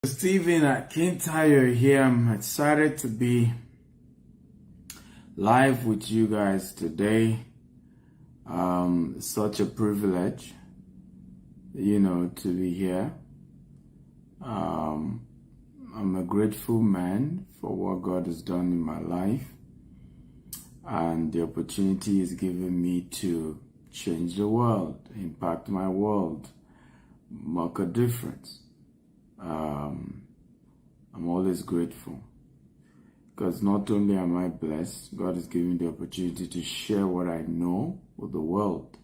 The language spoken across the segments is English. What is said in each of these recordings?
Stephen Akintayo here. I'm excited to be live with you guys today. Such a privilege, to be here. I'm a grateful man for what God has done in my life, and the opportunity is given me to change the world, impact my world, make a difference. I'm always grateful because not only am I blessed, God has given me the opportunity to share what I know with the world.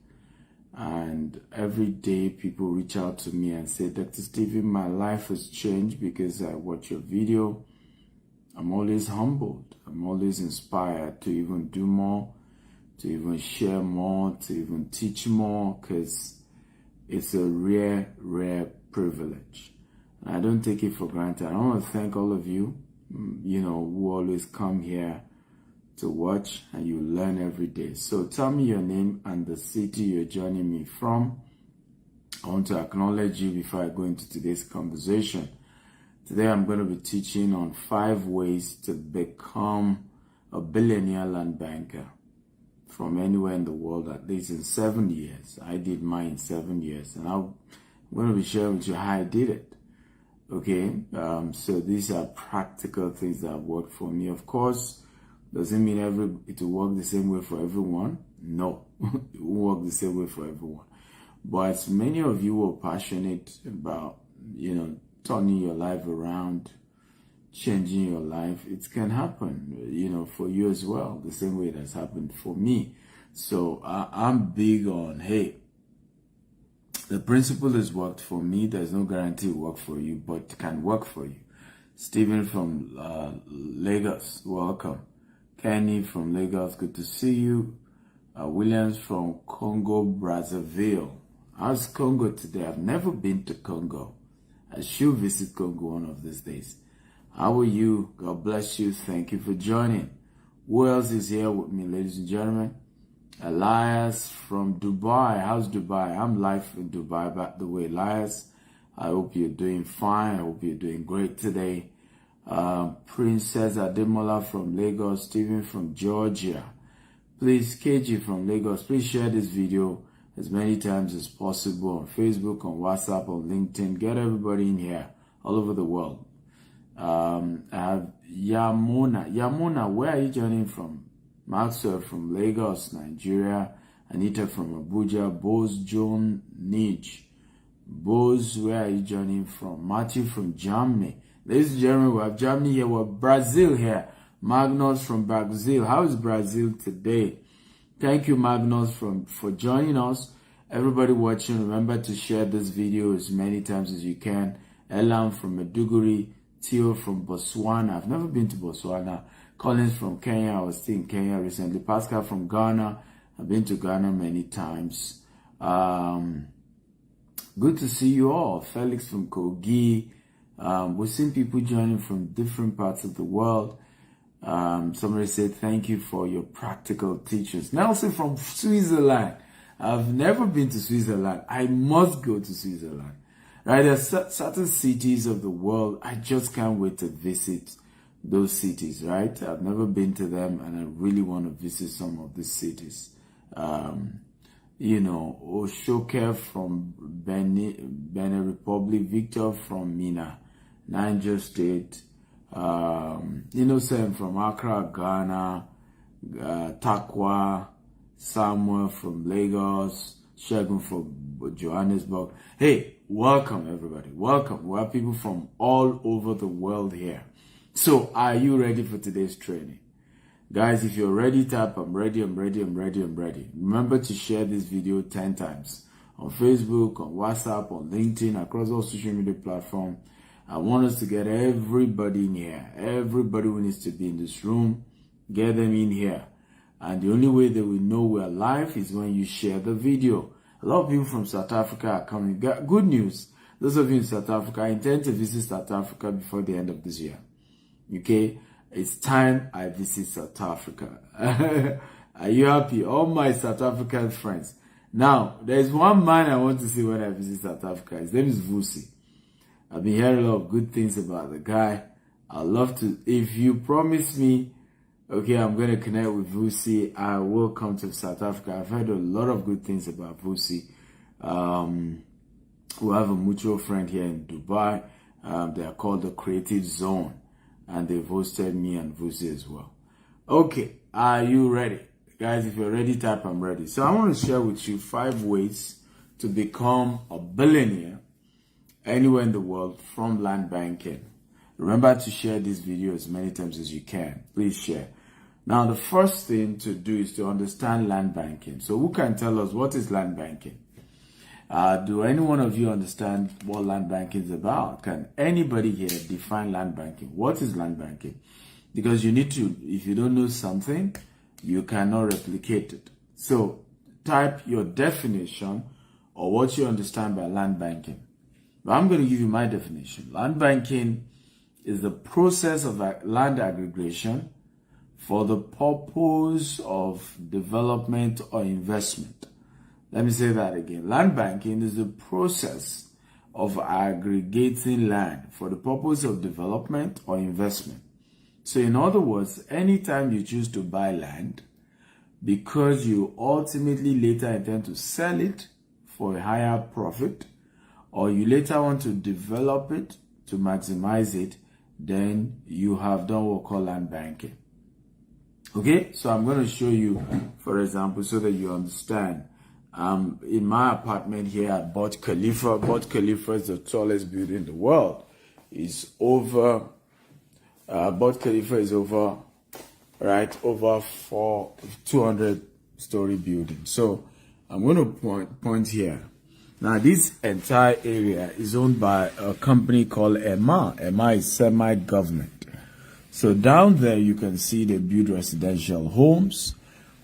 And every day people reach out to me and say, Dr. Stephen, my life has changed because I watch your video. I'm always humbled. I'm always inspired to even do more, to even share more, to even teach more, because it's a rare privilege. I don't take it for granted. I want to thank all of you, who always come here to watch and you learn every day. So tell me your name and the city you're joining me from. I want to acknowledge you before I go into today's conversation. Today I'm going to be teaching on 5 ways to become a billionaire land banker from anywhere in the world, at least in 7 years. I did mine in 7 years, and I'm going to be sharing with you how I did it. Okay, so these are practical things that have worked for me. Of course, doesn't mean it will work the same way for everyone. No, it won't work the same way for everyone. But many of you are passionate about, turning your life around, changing your life. It can happen, for you as well, the same way it has happened for me. So I'm big on, hey, the principle has worked for me. There's no guarantee it will work for you, but it can work for you. Stephen from Lagos, welcome. Kenny from Lagos, good to see you. Williams from Congo, Brazzaville. How's Congo today? I've never been to Congo. I should visit Congo one of these days. How are you? God bless you. Thank you for joining. Who else is here with me, ladies and gentlemen? Elias from Dubai. How's Dubai? I'm live in Dubai, by the way. Elias, I hope you're doing fine. I hope you're doing great today. Princess Ademola from Lagos. Stephen from Georgia. Please, KG from Lagos, please share this video as many times as possible on Facebook, on WhatsApp, on LinkedIn. Get everybody in here, all over the world. I have Yamuna. Yamuna, where are you joining from? Maxwell from Lagos, Nigeria. Anita from Abuja. Bose John Nij. Bose, where are you joining from? Matthew from Germany. Ladies and gentlemen, we have Germany here. We have Brazil here. Magnus from Brazil. How is Brazil today? Thank you, Magnus, for joining us. Everybody watching, remember to share this video as many times as you can. Elam from Meduguri. Theo from Botswana. I've never been to Botswana. Collins from Kenya. I was still in Kenya recently. Pascal from Ghana. I've been to Ghana many times. Good to see you all. Felix from Kogi. We're seeing people joining from different parts of the world. Somebody said thank you for your practical teachers. Nelson from Switzerland. I've never been to Switzerland. I must go to Switzerland. Right, there are certain cities of the world I just can't wait to visit. Those cities, right? I've never been to them, and I really want to visit some of these cities. Oshoke from Benin Republic, Victor from Mina, Niger State, Innocent from Accra, Ghana, Takwa, Samuel from Lagos, Shagun from Johannesburg. Hey, welcome everybody. Welcome. We have people from all over the world here. So, are you ready for today's training? Guys, if you're ready, tap I'm ready, I'm ready, I'm ready, I'm ready. Remember to share this video 10 times on Facebook, on WhatsApp, on LinkedIn, across all social media platforms. I want us to get everybody in here. Everybody who needs to be in this room, get them in here. And the only way that we know we're live is when you share the video. A lot of people from South Africa are coming. Good news. Those of you in South Africa, I intend to visit South Africa before the end of this year. Okay, it's time I visit South Africa. Are you happy? All my South African friends. Now, there's one man I want to see when I visit South Africa. His name is Vusi. I've been hearing a lot of good things about the guy. I'd love to, if you promise me, okay, I'm going to connect with Vusi, I will come to South Africa. I've heard a lot of good things about Vusi. We have a mutual friend here in Dubai. They are called the Creative Zone, and they've hosted me and Vusi as well. Okay, are you ready? Guys, if you're ready, type I'm ready. So I want to share with you 5 ways to become a billionaire anywhere in the world from land banking. Remember to share this video as many times as you can. Please share. Now, the first thing to do is to understand land banking. So who can tell us what is land banking? Do any one of you understand what land banking is about? Can anybody here define land banking? What is land banking? Because you need to, if you don't know something, you cannot replicate it. So type your definition or what you understand by land banking. But I'm going to give you my definition. Land banking is the process of land aggregation for the purpose of development or investment. Let me say that again. Land banking is the process of aggregating land for the purpose of development or investment. So in other words, anytime you choose to buy land, because you ultimately later intend to sell it for a higher profit, or you later want to develop it to maximize it, then you have done what we call land banking. Okay, so I'm going to show you, for example, so that you understand. In my apartment here at Burj Khalifa, Burj Khalifa is the tallest building in the world. Burj Khalifa is over 200-story building. So I'm going to point here. Now, this entire area is owned by a company called EMA. EMA is semi-government. So down there, you can see they build residential homes.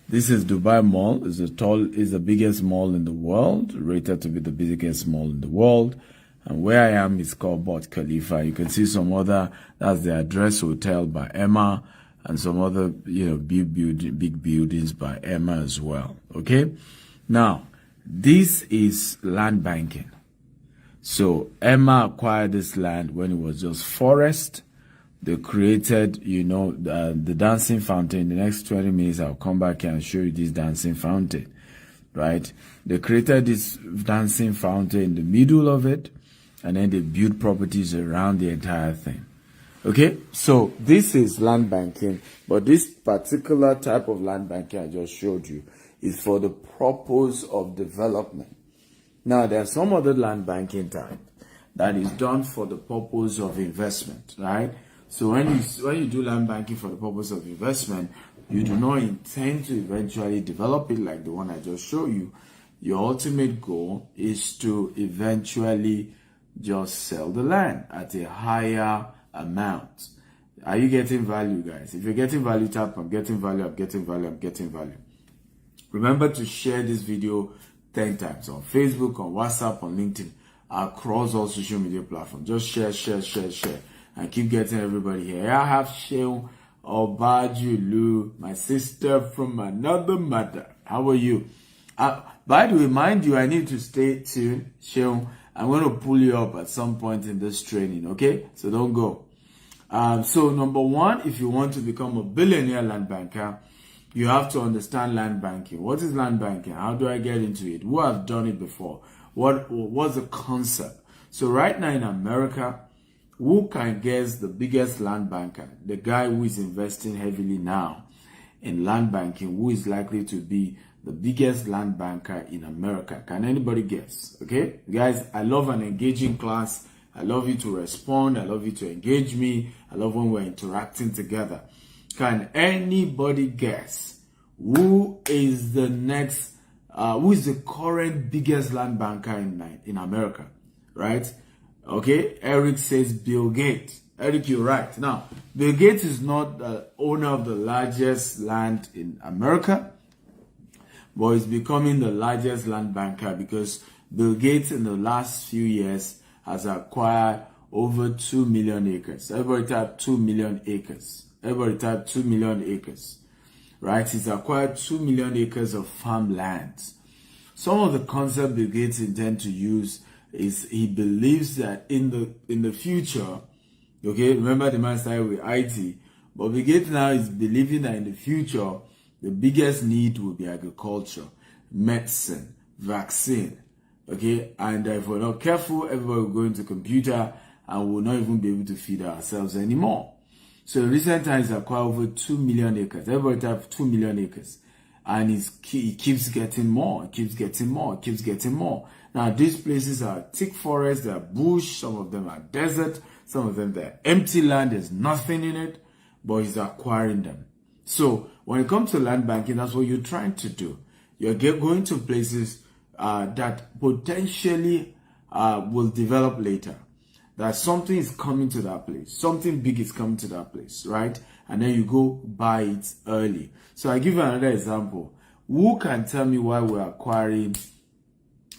This is Dubai Mall. Is the biggest mall in the world, rated to be the biggest mall in the world. And where I am is called Burj Khalifa. You can see some other, that's the Address Hotel by EMA, and some other, big buildings by EMA as well. Okay. Now, this is land banking. So EMA acquired this land when it was just forest. They created, the dancing fountain. In the next 20 minutes, I'll come back and show you this dancing fountain, right? They created this dancing fountain in the middle of it, and then they built properties around the entire thing. Okay, so this is land banking, but this particular type of land banking I just showed you is for the purpose of development. Now, there's some other land banking type that is done for the purpose of investment, right? So when you do land banking for the purpose of investment, you do not intend to eventually develop it like the one I just showed you. Your ultimate goal is to eventually just sell the land at a higher amount. Are you getting value, guys? If you're getting value, tap I'm getting value, I'm getting value, I'm getting value. Remember to share this video 10 times on Facebook, on WhatsApp, on LinkedIn, across all social media platforms. Just share. And keep getting everybody here. I have Sheung Obajulu, my sister from another mother. How are you? By the way, mind you, I need to stay tuned. Sheung, I'm going to pull you up at some point in this training, okay? So don't go. So number one, if you want to become a billionaire land banker, you have to understand land banking. What is land banking? How do I get into it? Who have done it before? What's the concept? So right now in America, who can guess the biggest land banker? The guy who is investing heavily now in land banking, who is likely to be the biggest land banker in America? Can anybody guess? Okay, guys, I love an engaging class. I love you to respond. I love you to engage me. I love when we're interacting together. Can anybody guess who is the next, who is the current biggest land banker in America, right? Okay, Eric says Bill Gates. Eric, you're right. Now, Bill Gates is not the owner of the largest land in America, but he's becoming the largest land banker because Bill Gates in the last few years has acquired over 2 million acres. Everybody type 2 million acres. Everybody type 2 million acres. Right? He's acquired 2 million acres of farmland. Some of the concepts Bill Gates intend to use is he believes that in the future, okay, remember the man started with IT, but Bill Gates now is believing that in the future, the biggest need will be agriculture, medicine, vaccine, okay, and if we're not careful, everybody will go into computer and will not even be able to feed ourselves anymore. So in recent times, he acquired over 2 million acres. Everybody have 2 million acres. And he keeps getting more, keeps getting more, keeps getting more. Now, these places are thick forests, they're bush, some of them are desert, some of them they're empty land, there's nothing in it, but he's acquiring them. So, when it comes to land banking, that's what you're trying to do. You're going to places that potentially will develop later. That something is coming to that place. Something big is coming to that place, right? And then you go buy it early. So I give you another example. Who can tell me why we're acquiring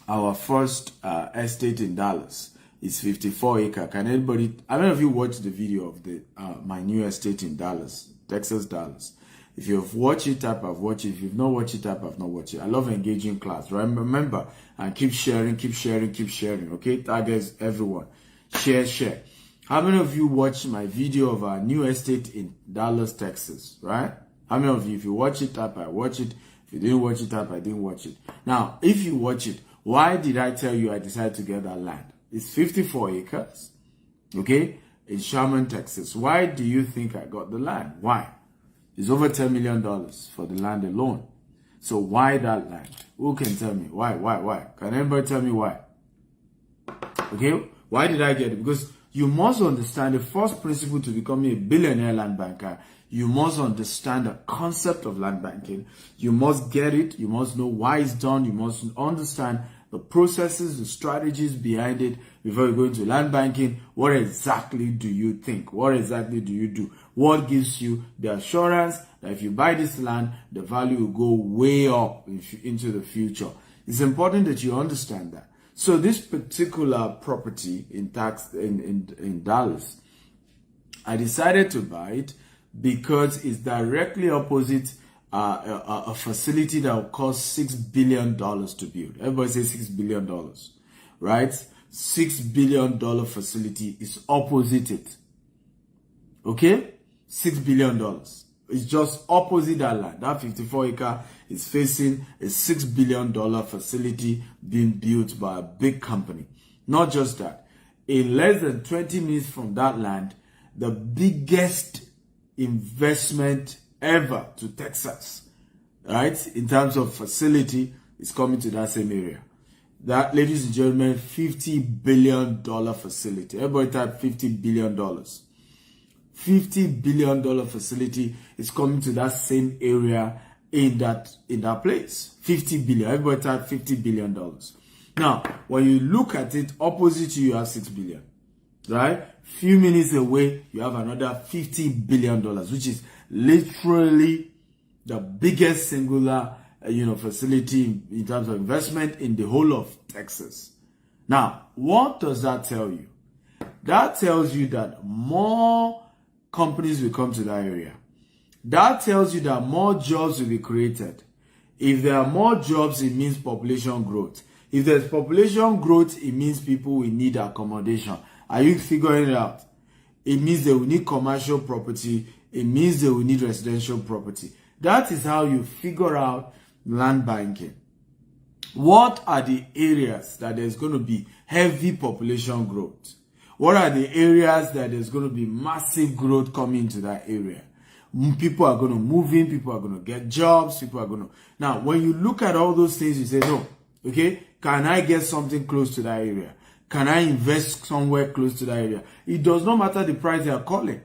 our first estate in Dallas? It's 54 acre. Can anybody, how many of you watched the video of the my new estate in Dallas, Texas, Dallas? If you've watched it up, I've watched it. If you've not watched it up, I've not watched it. I love engaging class, right? Remember, and keep sharing, okay? Targets everyone. Share. How many of you watched my video of our new estate in Dallas, Texas, right? How many of you, if you watch it up, I watch it. If you didn't watch it up, I didn't watch it. Now, if you watch it, why did I tell you I decided to get that land? It's 54 acres, okay, in Sherman, Texas. Why do you think I got the land? Why? It's over $10 million for the land alone. So why that land? Who can tell me? Why? Can anybody tell me why? Okay? Why did I get it? Because you must understand the first principle to becoming a billionaire land banker. You must understand the concept of land banking. You must get it. You must know why it's done. You must understand the processes, the strategies behind it before you go into land banking. What exactly do you think? What exactly do you do? What gives you the assurance that if you buy this land, the value will go way up into the future? It's important that you understand that. So this particular property in Dallas, I decided to buy it because it's directly opposite a facility that will cost $6 billion to build. Everybody says $6 billion, right? $6 billion facility is opposite it. Okay? $6 billion. It's just opposite that land. That 54 acre is facing a $6 billion facility being built by a big company. Not just that. In less than 20 minutes from that land, the biggest investment ever to Texas, right, in terms of facility, is coming to that same area. That, ladies and gentlemen, $50 billion facility. Everybody type $50 billion. $50 billion facility is coming to that same area in that place. 50 billion. Everybody type $50 billion. Now, when you look at it, opposite you have 6 billion. Right? Few minutes away, you have another $50 billion, which is literally the biggest singular facility in terms of investment in the whole of Texas. Now, what does that tell you? That tells you that more companies will come to that area. That tells you that more jobs will be created. If there are more jobs, it means population growth. If there's population growth, it means people will need accommodation. Are you figuring it out? It means they will need commercial property. It means they will need residential property. That is how you figure out land banking. What are the areas that there's going to be heavy population growth? What are the areas that there's going to be massive growth coming into that area? People are going to move in, people are going to get jobs, people are going to... Now, when you look at all those things, you say, no, okay, can I get something close to that area? Can I invest somewhere close to that area? It does not matter the price they are calling,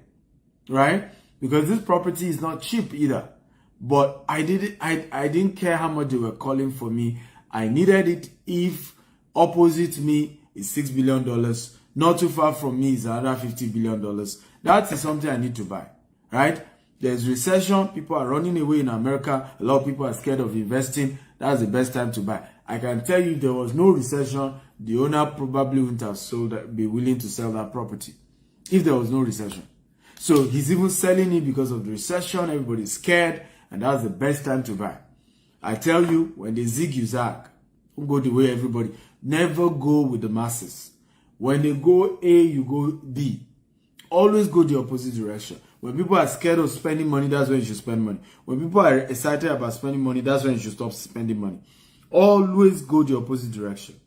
right? Because this property is not cheap either. But I didn't care how much they were calling for me. I needed it if opposite me is $6 billion. Not too far from me is another $50 billion. That is something I need to buy, right? There's recession. People are running away in America. A lot of people are scared of investing. That's the best time to buy. I can tell you if there was no recession, the owner probably wouldn't have be willing to sell that property if there was no recession. So he's even selling it because of the recession. Everybody's scared, and that's the best time to buy. I tell you, when they zig, you zag. Don't go the way everybody. Never go with the masses. When they go A, you go B. Always go the opposite direction. When people are scared of spending money, that's when you should spend money. When people are excited about spending money, that's when you should stop spending money. Always go the opposite direction.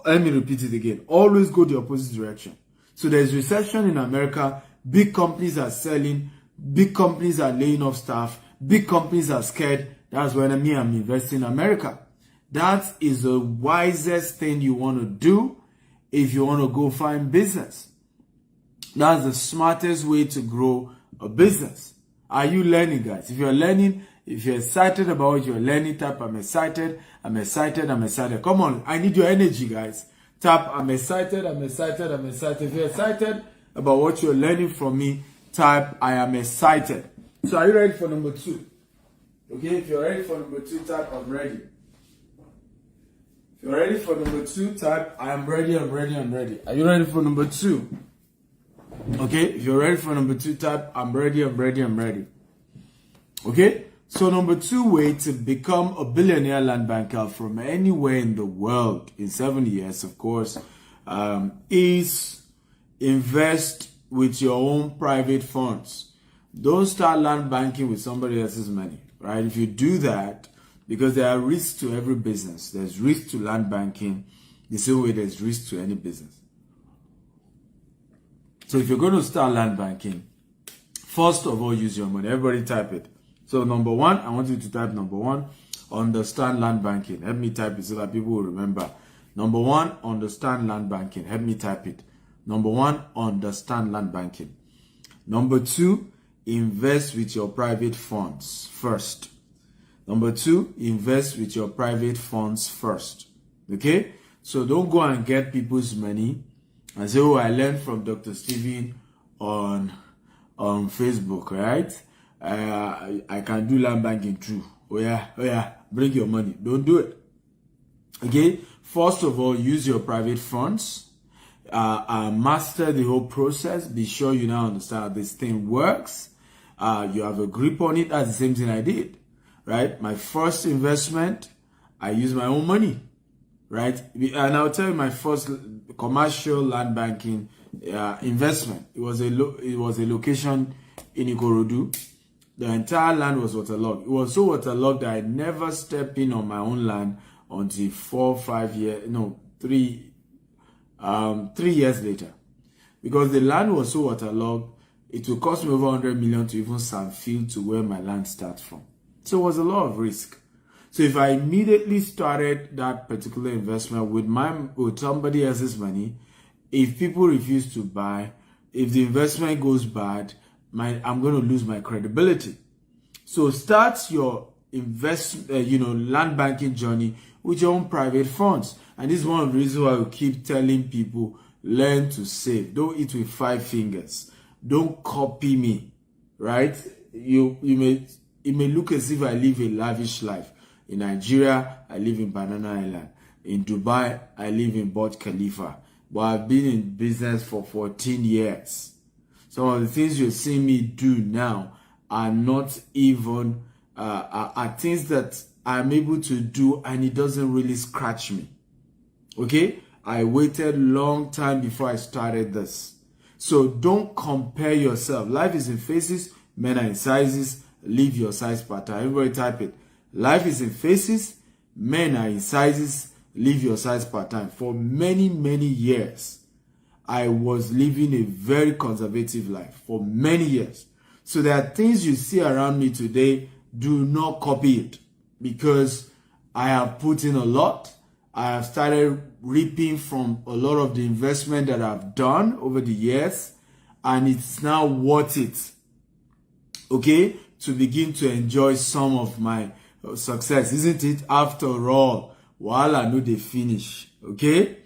Let me repeat it again. Always go the opposite direction. So there's recession in America. Big companies are selling. Big companies are laying off staff. Big companies are scared. That's when I'm investing in America. That is the wisest thing you want to do if you want to go find business. That's the smartest way to grow a business. Are you learning, guys? If you're learning, if you're excited about what you're learning, tap I'm excited, I'm excited, I'm excited. Come on, I need your energy, guys. Tap I'm excited, I'm excited, I'm excited. If you're excited about what you're learning from me, type I am excited. So are you ready for number 2? Okay, if you're ready for number 2, type I'm ready. If you're ready for number 2, type I am ready, I'm ready, I'm ready. Are you ready for number 2? Okay, if you're ready for number 2, type I'm ready, I'm ready, I'm ready. Okay, so number 2 way to become a billionaire land banker from anywhere in the world in 7 years, of course, is invest with your own private funds. Don't start land banking with somebody else's money, right? If you do that, because there are risks to every business. There's risk to land banking the same way there's risk to any business. So if you're going to start land banking, first of all, use your money. Everybody type it. So number 1, I want you to type number 1, understand land banking. Help me type it so that people will remember. Number 1, understand land banking. Help me type it. Number 1, understand land banking. Number 2, invest with your private funds first. Number 2, invest with your private funds first. Okay? So don't go and get people's money and say, oh, I learned from Dr. Steven on Facebook, right? I can do land banking too. Oh yeah, bring your money. Don't do it. Okay? First of all, use your private funds. Master the whole process. Be sure you now understand how this thing works. You have a grip on it. That's the same thing I did, right? My first investment, I used my own money, right? And I'll tell you my first commercial land banking investment. It was a location in Ikorodu. The entire land was waterlogged. It was so waterlogged that I never stepped in on my own land until 3 years later. Because the land was so waterlogged, it will cost me over 100 million to even sand field to where my land starts from. So it was a lot of risk. So if I immediately started that particular investment with somebody else's money, if people refuse to buy, if the investment goes bad, I'm going to lose my credibility. So start your land banking journey with your own private funds. And this is one of the reasons why we keep telling people, learn to save. Don't eat with 5 fingers. Don't copy me, right? It may look as if I live a lavish life. In Nigeria, I live in Banana Island. In Dubai, I live in Burj Khalifa. But I've been in business for 14 years. Some of the things you're seeing me do now are not even, are things that I'm able to do and it doesn't really scratch me. Okay? I waited long time before I started this. So don't compare yourself. Life is in phases, men are in sizes. Leave your size pattern. Everybody type it. Life is in phases, men are in sizes. Leave your size pattern. For many, many years, I was living a very conservative life for many years. So there are things you see around me today, do not copy it because I have put in a lot. I have started reaping from a lot of the investment that I've done over the years, and it's now worth it, okay, to begin to enjoy some of my success, isn't it? After all, while I know they finish, okay?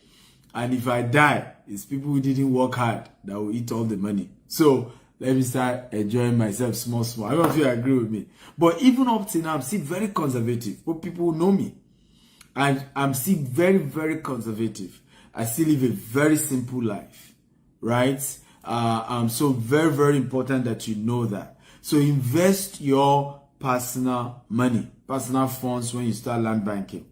And if I die, it's people who didn't work hard that will eat all the money. So let me start enjoying myself small. I don't know if you agree with me. But even up to now, I'm still very conservative. But people know me. And I'm still very, very conservative. I still live a very simple life, right? So very, very important that you know that. So invest your personal money, personal funds when you start land banking.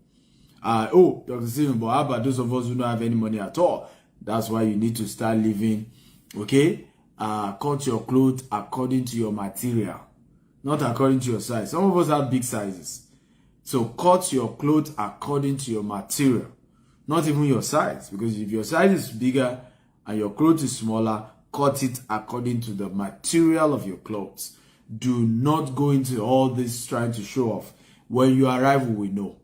Oh, Dr. Stephen, but how about those of us who don't have any money at all? That's why you need to start living, okay? Cut your clothes according to your material, not according to your size. Some of us have big sizes. So cut your clothes according to your material, not even your size. Because if your size is bigger and your clothes is smaller, cut it according to the material of your clothes. Do not go into all this trying to show off. When you arrive, we will know.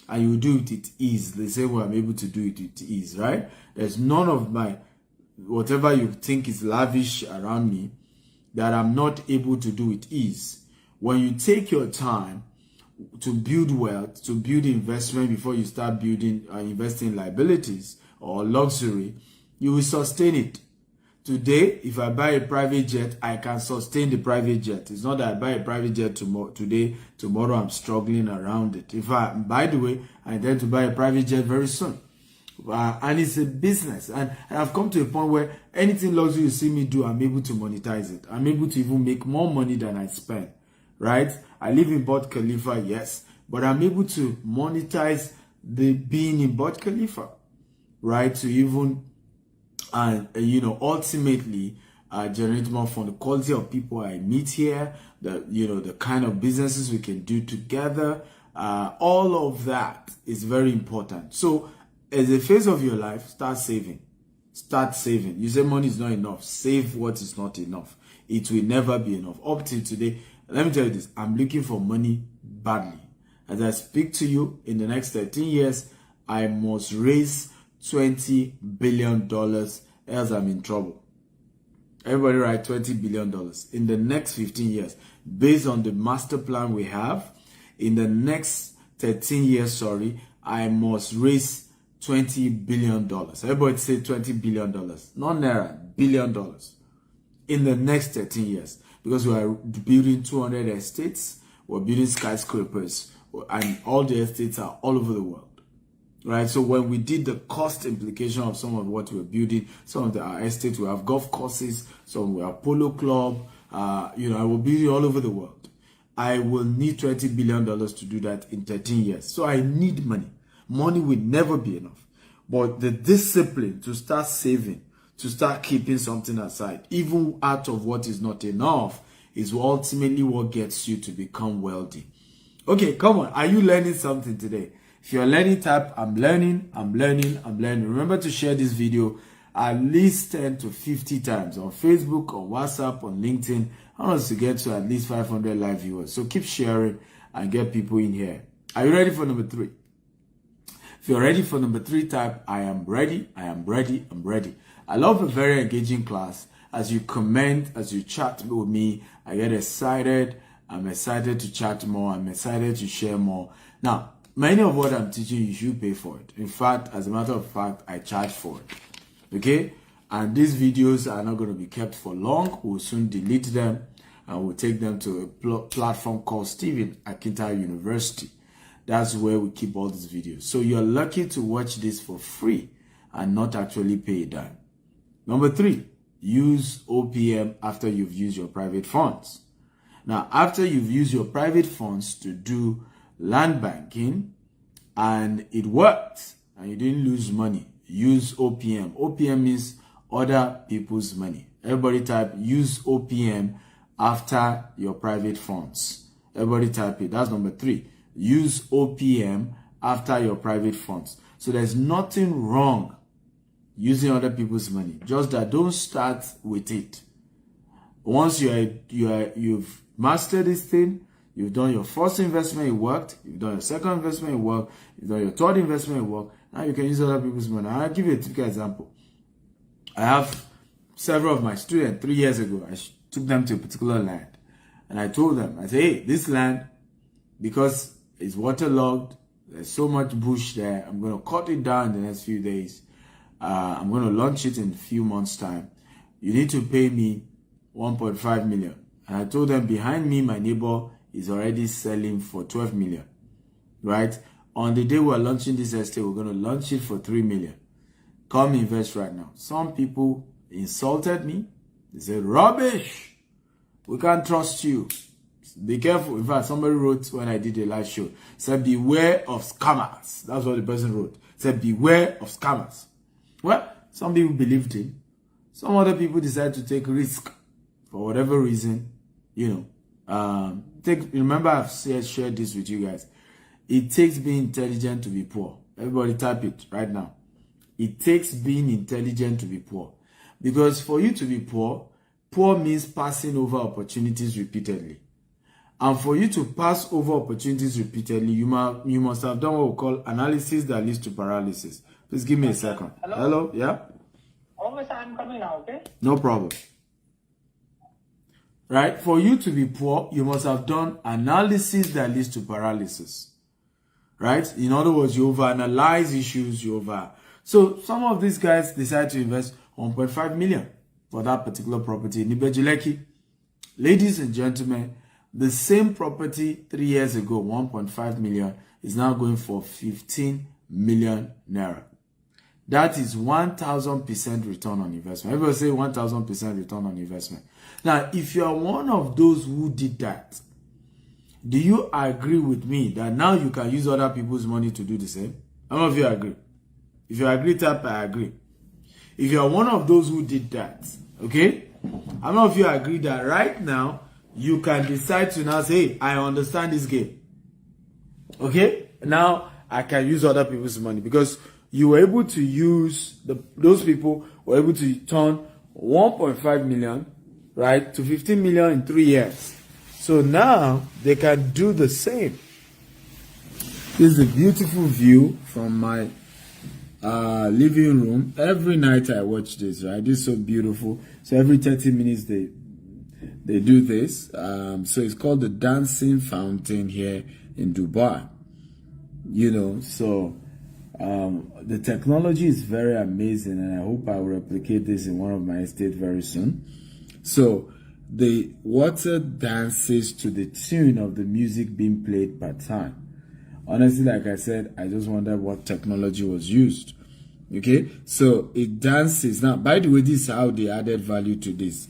And you do it with ease. The same way I'm able to do it with ease, right? There's none of my, whatever you think is lavish around me, that I'm not able to do with ease. When you take your time to build wealth, to build investment before you start building investing in liabilities or luxury, you will sustain it. Today, if I buy a private jet, I can sustain the private jet. It's not that I buy a private jet today, tomorrow I'm struggling around it. By the way, I intend to buy a private jet very soon. And it's a business. And I've come to a point where anything luxury you see me do, I'm able to monetize it. I'm able to even make more money than I spend, right? I live in Burj Khalifa, yes, but I'm able to monetize the being in Burj Khalifa, right? To even ultimately generate more from the quality of people I meet here, the kind of businesses we can do together. All of that is very important. So as a phase of your life, start saving. Start saving. You say money is not enough. Save what is not enough. It will never be enough. Up till today, let me tell you this. I'm looking for money badly. As I speak to you, in the next 13 years, I must raise $20 billion, else I'm in trouble. Everybody write $20 billion. In the next 15 years, based on the master plan we have, in the next 13 years, I must raise $20 billion. Everybody say $20 billion. Not naira, $1 billion. In the next 13 years. Because we are building 200 estates, we're building skyscrapers, and all the estates are all over the world. Right, so when we did the cost implication of some of what we're building, some of our estates, we have golf courses, some we have polo club, I will build it all over the world. I will need $20 billion to do that in 13 years. So I need money. Money will never be enough. But the discipline to start saving, to start keeping something aside, even out of what is not enough, is ultimately what gets you to become wealthy. Okay, come on. Are you learning something today? If you're learning, type, I'm learning. Remember to share this video at least 10 to 50 times on Facebook, on WhatsApp, on LinkedIn. I want us to get to at least 500 live viewers. So keep sharing and get people in here. Are you ready for number 3? If you're ready for number 3, type, I am ready. I love a very engaging class. As you comment, as you chat with me, I get excited. I'm excited to chat more. I'm excited to share more. Now, many of what I'm teaching, you should pay for it. In fact, as a matter of fact, I charge for it. Okay? And these videos are not going to be kept for long. We'll soon delete them and we'll take them to a platform called Stephen Akintayo University. That's where we keep all these videos. So you're lucky to watch this for free and not actually pay a dime. Number 3, use OPM after you've used your private funds. Now, after you've used your private funds to do land banking and it worked and you didn't lose money, use OPM. OPM means other people's money. Everybody type use OPM after your private funds. Everybody type it. That's number 3. Use OPM after your private funds. So there's nothing wrong using other people's money. Just that don't start with it. Once you've mastered this thing, you've done your first investment, it worked. You've done your second investment, it worked. You've done your third investment, it worked. Now you can use other people's money. I'll give you a typical example. I have several of my students 3 years ago. I took them to a particular land. And I told them, I said, hey, this land, because it's waterlogged, there's so much bush there, I'm going to cut it down in the next few days. I'm going to launch it in a few months' time. You need to pay me 1.5 million. And I told them, behind me, my neighbor is already selling for 12 million, right? On the day we're launching this estate, we're going to launch it for 3 million. Come invest right now. Some people insulted me. They said, rubbish. We can't trust you. Be careful. In fact, somebody wrote when I did a live show, said, beware of scammers. That's what the person wrote. Said, beware of scammers. Well, some people believed him. Some other people decided to take risk for whatever reason, remember I've shared this with you guys. It takes being intelligent to be poor. Everybody type it right now. It takes being intelligent to be poor. Because for you to be poor means passing over opportunities repeatedly. And for you to pass over opportunities repeatedly, you must have done what we call analysis that leads to paralysis. Please give me a second. Hello? Yeah? I'm coming now, okay? No problem. Right? For you to be poor, you must have done analysis that leads to paralysis. Right? In other words, you overanalyze issues, So some of these guys decide to invest 1.5 million for that particular property in Ibejuleki. Ladies and gentlemen, the same property 3 years ago, 1.5 million, is now going for 15 million naira. That is 1,000% return on investment. Everybody say 1,000% return on investment. Now, if you are one of those who did that, do you agree with me that now you can use other people's money to do the same? How many of you agree? If you agree, type I agree. If you are one of those who did that, okay? How many of you agree that right now you can decide to now say, hey, I understand this game. Okay? Now I can use other people's money because you were able to use those people were able to turn 1.5 million, right, to 15 million in 3 years. So now they can do the same. This is a beautiful view from my living room. Every night I watch this, right? This is so beautiful. So every 30 minutes they do this. So it's called the Dancing Fountain here in Dubai. So the technology is very amazing, and I hope I will replicate this in one of my estates very soon. So the water dances to the tune of the music being played per time. Honestly, like I said, I just wonder what technology was used. Okay, so it dances. Now, by the way, this is how they added value to this.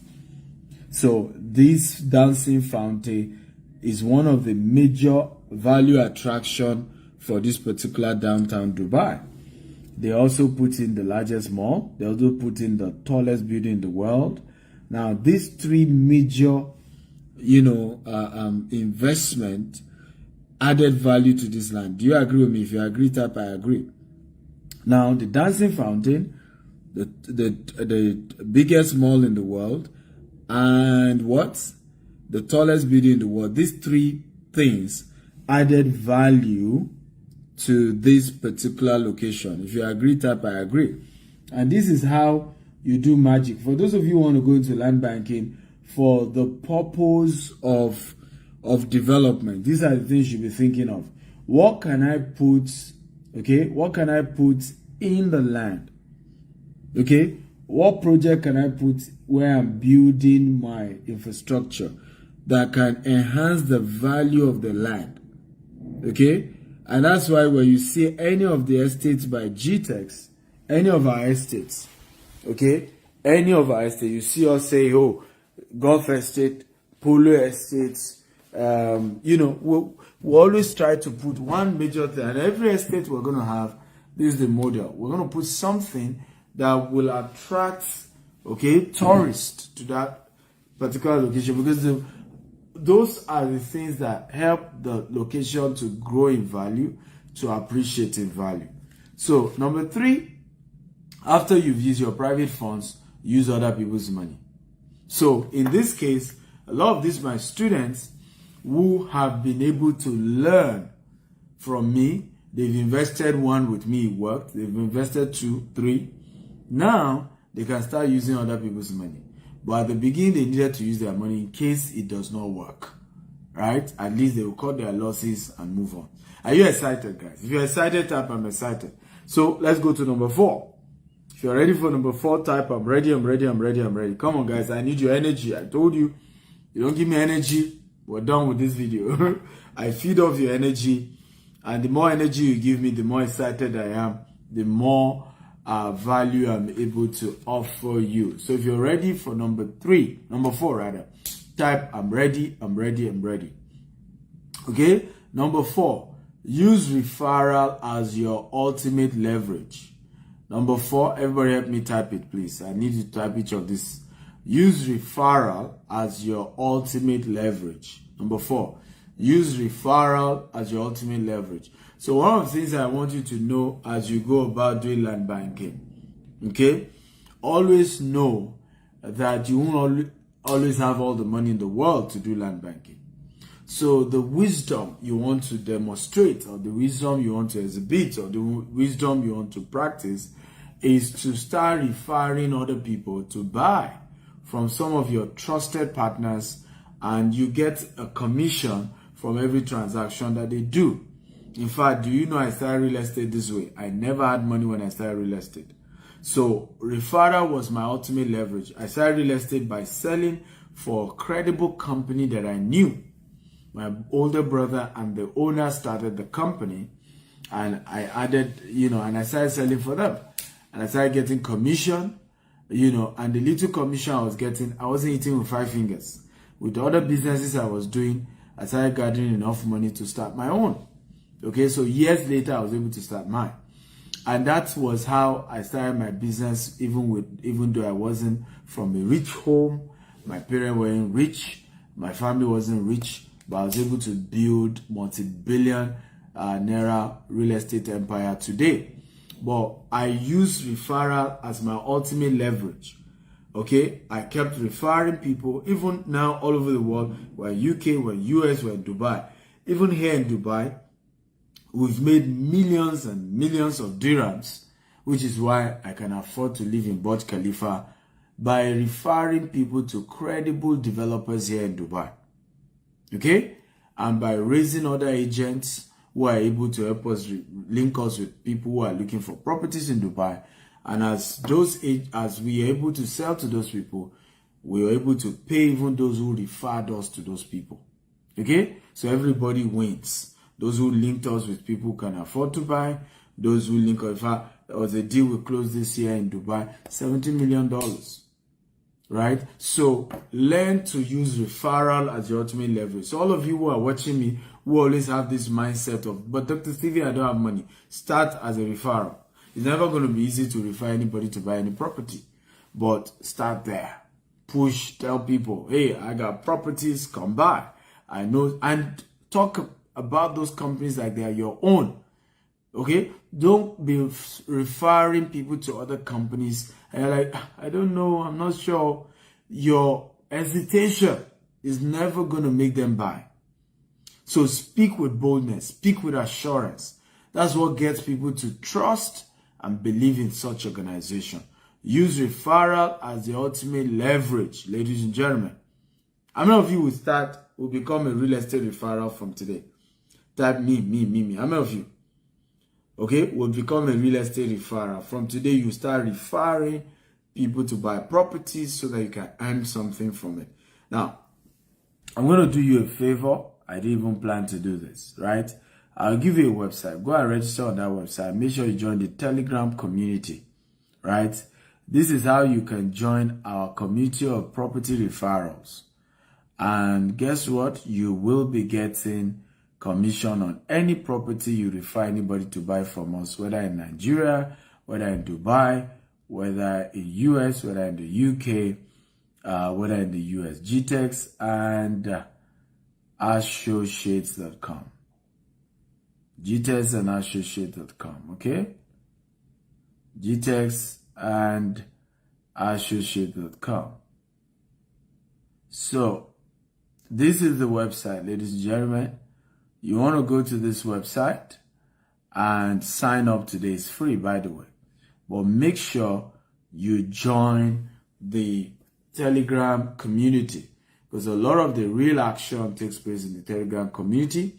So this dancing fountain is one of the major value attraction for this particular downtown Dubai. They also put in the largest mall. They also put in the tallest building in the world. Now, these three major, investment added value to this land. Do you agree with me? If you agree, type I agree. Now, the dancing fountain, the biggest mall in the world, and what? The tallest building in the world. These three things added value to this particular location. If you agree, type I agree. And this is how you do magic. For those of you who want to go into land banking for the purpose of development, these are the things you'll be thinking of. What can I put, okay? What can I put in the land? Okay? What project can I put where I'm building my infrastructure that can enhance the value of the land? Okay? And that's why when you see any of the estates by GTEx, any of our estates, okay, any of our estates, you see us say, oh, Golf Estate, Polo Estates, we always try to put one major thing. And every estate we're going to have, this is the model. We're going to put something that will attract, okay, tourists to that particular location, because those are the things that help the location to grow in value, to appreciate in value. So, number 3, after you've used your private funds, use other people's money. So, in this case, a lot of these my students who have been able to learn from me, they've invested 1 with me, it worked. They've invested 2, 3. Now, they can start using other people's money. But at the beginning, they needed to use their money in case it does not work, right? At least they will cut their losses and move on. Are you excited, guys? If you're excited, type I'm excited. So let's go to number 4. If you're ready for number 4, type I'm ready, I'm ready, I'm ready, I'm ready. Come on, guys. I need your energy. I told you, you don't give me energy, we're done with this video. I feed off your energy. And the more energy you give me, the more excited I am, the more value I'm able to offer you. So if you're ready for number 4 rather, Type, I'm ready, I'm ready, I'm ready. Okay? Number 4, use referral as your ultimate leverage. Number 4, everybody help me type it, please. I need you to type each of this. Use referral as your ultimate leverage. Number 4, use referral as your ultimate leverage. So one of the things I want you to know as you go about doing land banking, okay, always know that you won't always have all the money in the world to do land banking. So the wisdom you want to demonstrate, or the wisdom you want to exhibit, or the wisdom you want to practice is to start referring other people to buy from some of your trusted partners, and you get a commission from every transaction that they do. In fact, do you know I started real estate this way? I never had money when I started real estate. So referral was my ultimate leverage. I started real estate by selling for a credible company that I knew. My older brother and the owner started the company, and I added, and I started selling for them. And I started getting commission, and the little commission I was getting, I wasn't eating with 5 fingers. With the other businesses I was doing, I started gathering enough money to start my own. Okay, so years later, I was able to start mine. And that was how I started my business, even though I wasn't from a rich home. My parents weren't rich. My family wasn't rich. But I was able to build multi-billion naira real estate empire today. But I use referral as my ultimate leverage. Okay, I kept referring people, even now all over the world. We're in UK, we're in US, we're in Dubai. Even here in Dubai, we've made millions and millions of dirhams, which is why I can afford to live in Burj Khalifa, by referring people to credible developers here in Dubai. Okay? And by raising other agents who are able to help us link us with people who are looking for properties in Dubai. And as we are able to sell to those people, we are able to pay even those who referred us to those people. Okay? So everybody wins. Those who linked us with people who can afford to buy. Those who link us. There was a deal we closed this year in Dubai, $70 million. Right? So learn to use referral as your ultimate leverage. So all of you who are watching me, who always have this mindset of, but Dr. Stevie, I don't have money. Start as a referral. It's never going to be easy to refer anybody to buy any property. But start there. Push, tell people, hey, I got properties, come by. I know, and talk about those companies like they are your own. Okay? Don't be referring people to other companies and you're like, I don't know, I'm not sure. Your hesitation is never going to make them buy. So speak with boldness, speak with assurance. That's what gets people to trust and believe in such organization. Use referral as the ultimate leverage, ladies and gentlemen. How many of you will become a real estate referral from today? Type me. How many of you? Okay, will become a real estate referral. From today, you start referring people to buy properties so that you can earn something from it. Now, I'm going to do you a favor. I didn't even plan to do this, right? I'll give you a website. Go and register on that website. Make sure you join the Telegram community, right? This is how you can join our community of property referrals. And guess what? You will be getting commission on any property you refer anybody to buy from us, whether in Nigeria, whether in Dubai, whether in US, whether in the UK, whether in the US. GTEX and associates.com. GTEX and associates.com, okay? GTEX and associates.com. So, this is the website, ladies and gentlemen. You want to go to this website and sign up today. It's free, by the way. But make sure you join the Telegram community, because a lot of the real action takes place in the Telegram community.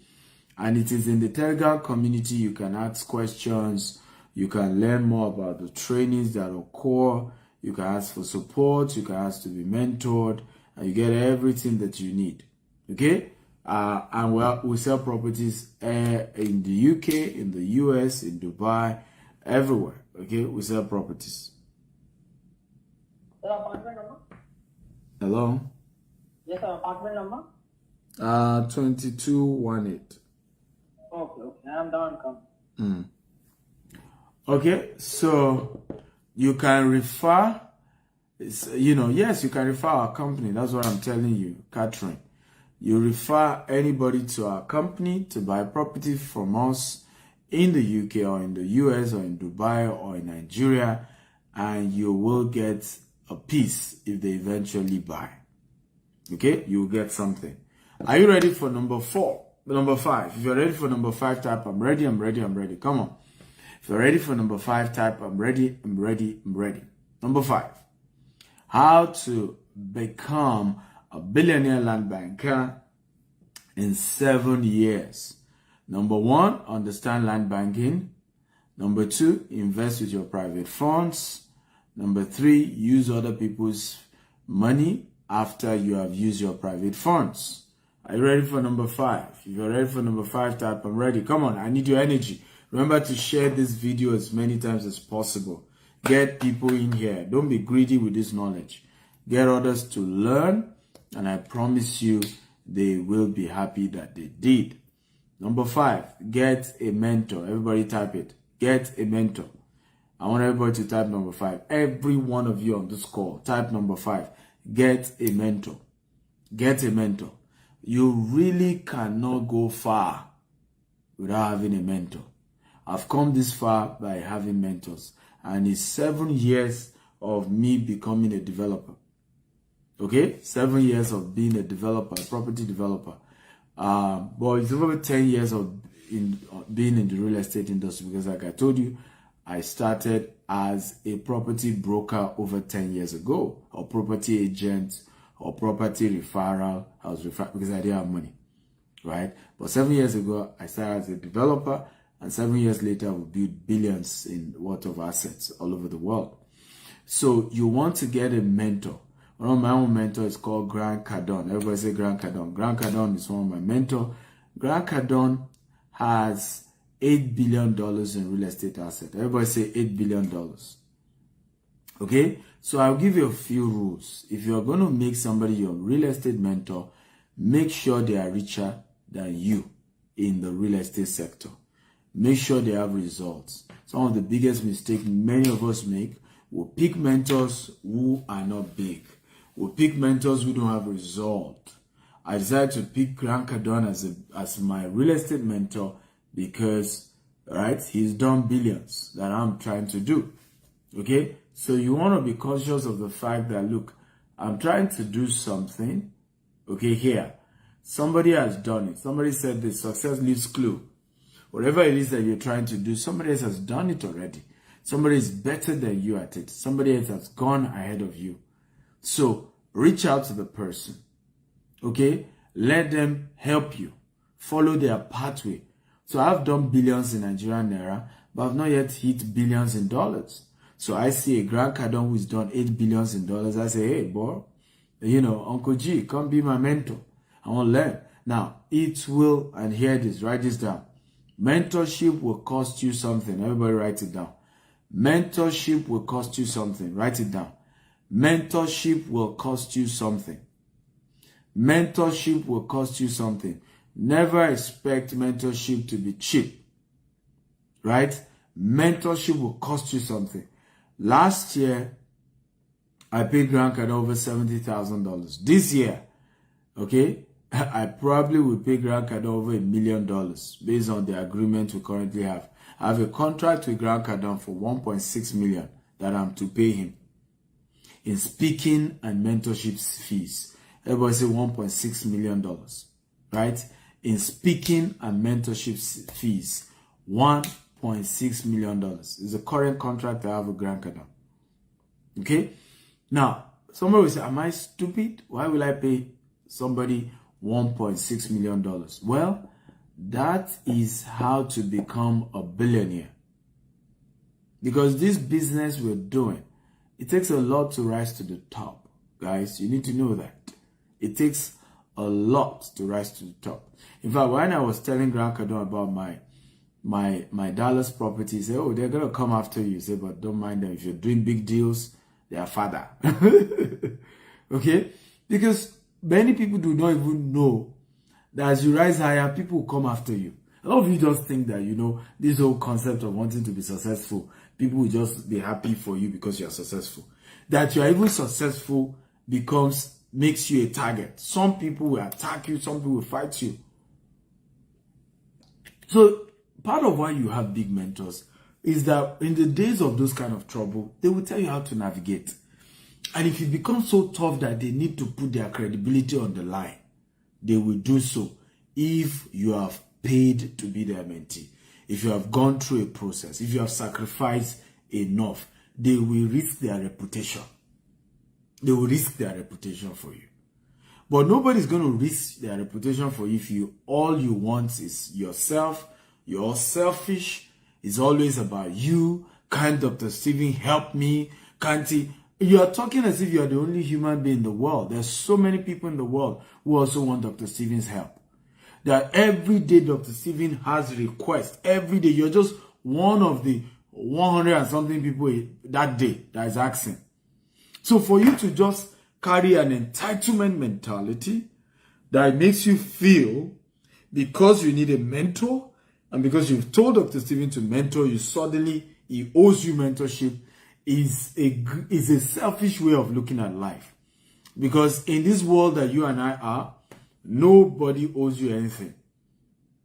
And it is in the Telegram community you can ask questions. You can learn more about the trainings that occur. You can ask for support. You can ask to be mentored. And you get everything that you need. Okay? And we sell properties in the UK, in the US, in Dubai, everywhere. Okay? We sell properties. Hello? Yes, sir. Apartment number? 2218. Okay. I'm down. Come. Okay, so you can refer, yes, you can refer our company. That's what I'm telling you, Catherine. You refer anybody to our company to buy property from us in the UK or in the US or in Dubai or in Nigeria, and you will get a piece if they eventually buy. Okay, you will get something. Are you ready for number 5? If you're ready for number 5, type I'm ready. Come on. If you're ready for number 5, type I'm ready. Number 5. How to become a billionaire land banker in 7 years. Number 1, understand land banking. Number 2, invest with your private funds. Number 3, use other people's money after you have used your private funds. Are you ready for number 5? If you're ready for number 5, type I'm ready. Come on, I need your energy. Remember to share this video as many times as possible. Get people in here. Don't be greedy with this knowledge. Get others to learn, and I promise you they will be happy that they did. Number 5, get a mentor. Everybody type it. Get a mentor. I want everybody to type number 5. Every one of you on this call, type number 5. Get a mentor. Get a mentor. You really cannot go far without having a mentor. I've come this far by having mentors, and it's 7 years of me becoming a developer. Okay, 7 years of being a developer, a property developer. But it's over 10 years of being in the real estate industry, because like I told you, I started as a property broker over 10 years ago, or property agent, or property referral. I was referred because I didn't have money, right? But 7 years ago, I started as a developer, and 7 years later, we built billions in worth of assets all over the world. So you want to get a mentor. One of my own mentors is called Grant Cardone. Everybody say Grant Cardone. Grant Cardone is one of my mentors. Grant Cardone has $8 billion in real estate assets. Everybody say $8 billion. Okay? So I'll give you a few rules. If you're going to make somebody your real estate mentor, make sure they are richer than you in the real estate sector. Make sure they have results. Some of the biggest mistakes many of us make, we pick mentors who are not big. We pick mentors who don't have result. I decided to pick Grant Cardone as my real estate mentor because, right, he's done billions that I'm trying to do. Okay? So you want to be conscious of the fact that, look, I'm trying to do something, okay, here. Somebody has done it. Somebody said this, success leaves clue. Whatever it is that you're trying to do, somebody else has done it already. Somebody is better than you at it. Somebody else has gone ahead of you. So reach out to the person, okay? Let them help you. Follow their pathway. So I've done billions in Nigerian naira, but I've not yet hit billions in dollars. So I see a Grant Cardone who's done $8 billion in dollars. I say, hey, boy, Uncle G, come be my mentor. I want to learn. Now, it will, and hear this, write this down. Mentorship will cost you something. Everybody write it down. Mentorship will cost you something. Write it down. Mentorship will cost you something. Mentorship will cost you something. Never expect mentorship to be cheap. Right? Mentorship will cost you something. Last year, I paid Grant Cardone over $70,000. This year, okay, I probably will pay Grant Cardone over $1 million based on the agreement we currently have. I have a contract with Grant Cardone for $1.6 million that I'm to pay him in speaking and mentorship fees. Everybody say $1.6 million, right? In speaking and mentorship fees, $1.6 million is the current contract I have with Grant Cardone. Okay? Now, somebody will say, am I stupid? Why will I pay somebody $1.6 million? Well, that is how to become a billionaire. Because this business we're doing, it takes a lot to rise to the top. Guys, you need to know that. It takes a lot to rise to the top. In fact, when I was telling Grant Cardone about my Dallas property, he said, oh, they're going to come after you. He said, but don't mind them. If you're doing big deals, they are father. Okay? Because many people do not even know that as you rise higher, people will come after you. A lot of you just think that, this whole concept of wanting to be successful, people will just be happy for you because you are successful. That you are even successful makes you a target. Some people will attack you, some people will fight you. So part of why you have big mentors is that in the days of those kind of trouble, they will tell you how to navigate. And if it becomes so tough that they need to put their credibility on the line, they will do so if you have paid to be their mentee. If you have gone through a process, if you have sacrificed enough, they will risk their reputation. They will risk their reputation for you. But nobody's going to risk their reputation for you if all you want is yourself. You're all selfish. It's always about you. Can't Dr. Stephen help me? Can't he? You are talking as if you are the only human being in the world. There's so many people in the world who also want Dr. Stephen's help. That every day Dr. Stephen has requests. Every day. You're just one of the 100 and something people that day that is asking. So for you to just carry an entitlement mentality that makes you feel because you need a mentor and because you've told Dr. Stephen to mentor you, suddenly he owes you mentorship is a selfish way of looking at life. Because in this world that you and I are, nobody owes you anything.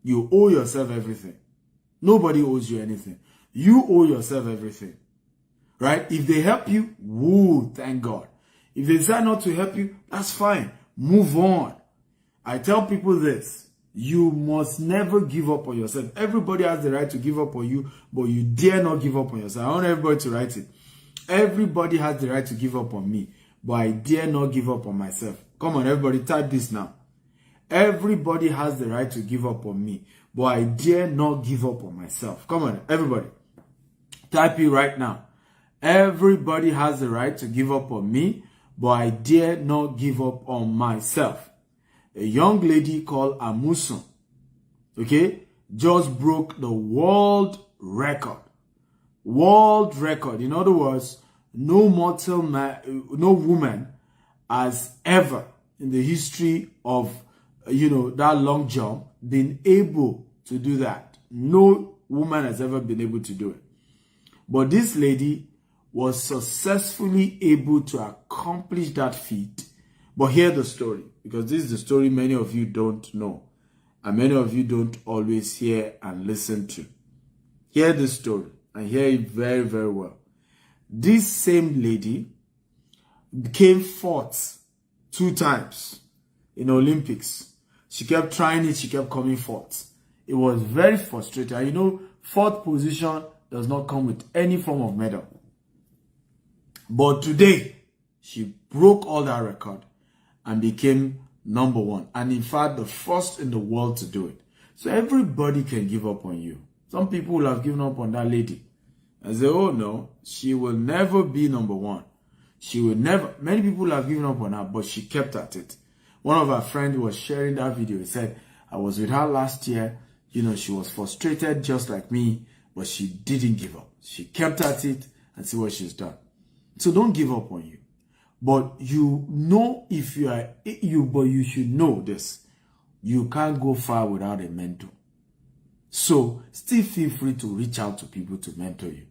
You owe yourself everything. Nobody owes you anything. You owe yourself everything. Right? If they help you, woo, thank God. If they decide not to help you, that's fine. Move on. I tell people this. You must never give up on yourself. Everybody has the right to give up on you, but you dare not give up on yourself. I want everybody to write it. Everybody has the right to give up on me, but I dare not give up on myself. Come on, everybody, type this now. Everybody has the right to give up on me, but I dare not give up on myself. Come on, everybody. Type it right now. Everybody has the right to give up on me, but I dare not give up on myself. A young lady called Amuson, just broke the world record. World record. In other words, no mortal man, no woman has ever in the history of, that long jump been able to do that. No woman has ever been able to do it. But this lady was successfully able to accomplish that feat. But hear the story, because this is the story many of you don't know, and many of you don't always hear and listen to. Hear the story, and hear it very, very well. This same lady came fourth 2 times in Olympics. She kept trying it, she kept coming fourth. It was very frustrating. And fourth position does not come with any form of medal. But today, she broke all that record and became number 1. And in fact, the first in the world to do it. So everybody can give up on you. Some people will have given up on that lady. And say, oh no, she will never be number 1. She will never. Many people have given up on her, but she kept at it. One of our friends was sharing that video. He said, I was with her last year. She was frustrated just like me, but she didn't give up. She kept at it and see what she's done. So don't give up on you. But if you are but you should know this. You can't go far without a mentor. So still feel free to reach out to people to mentor you.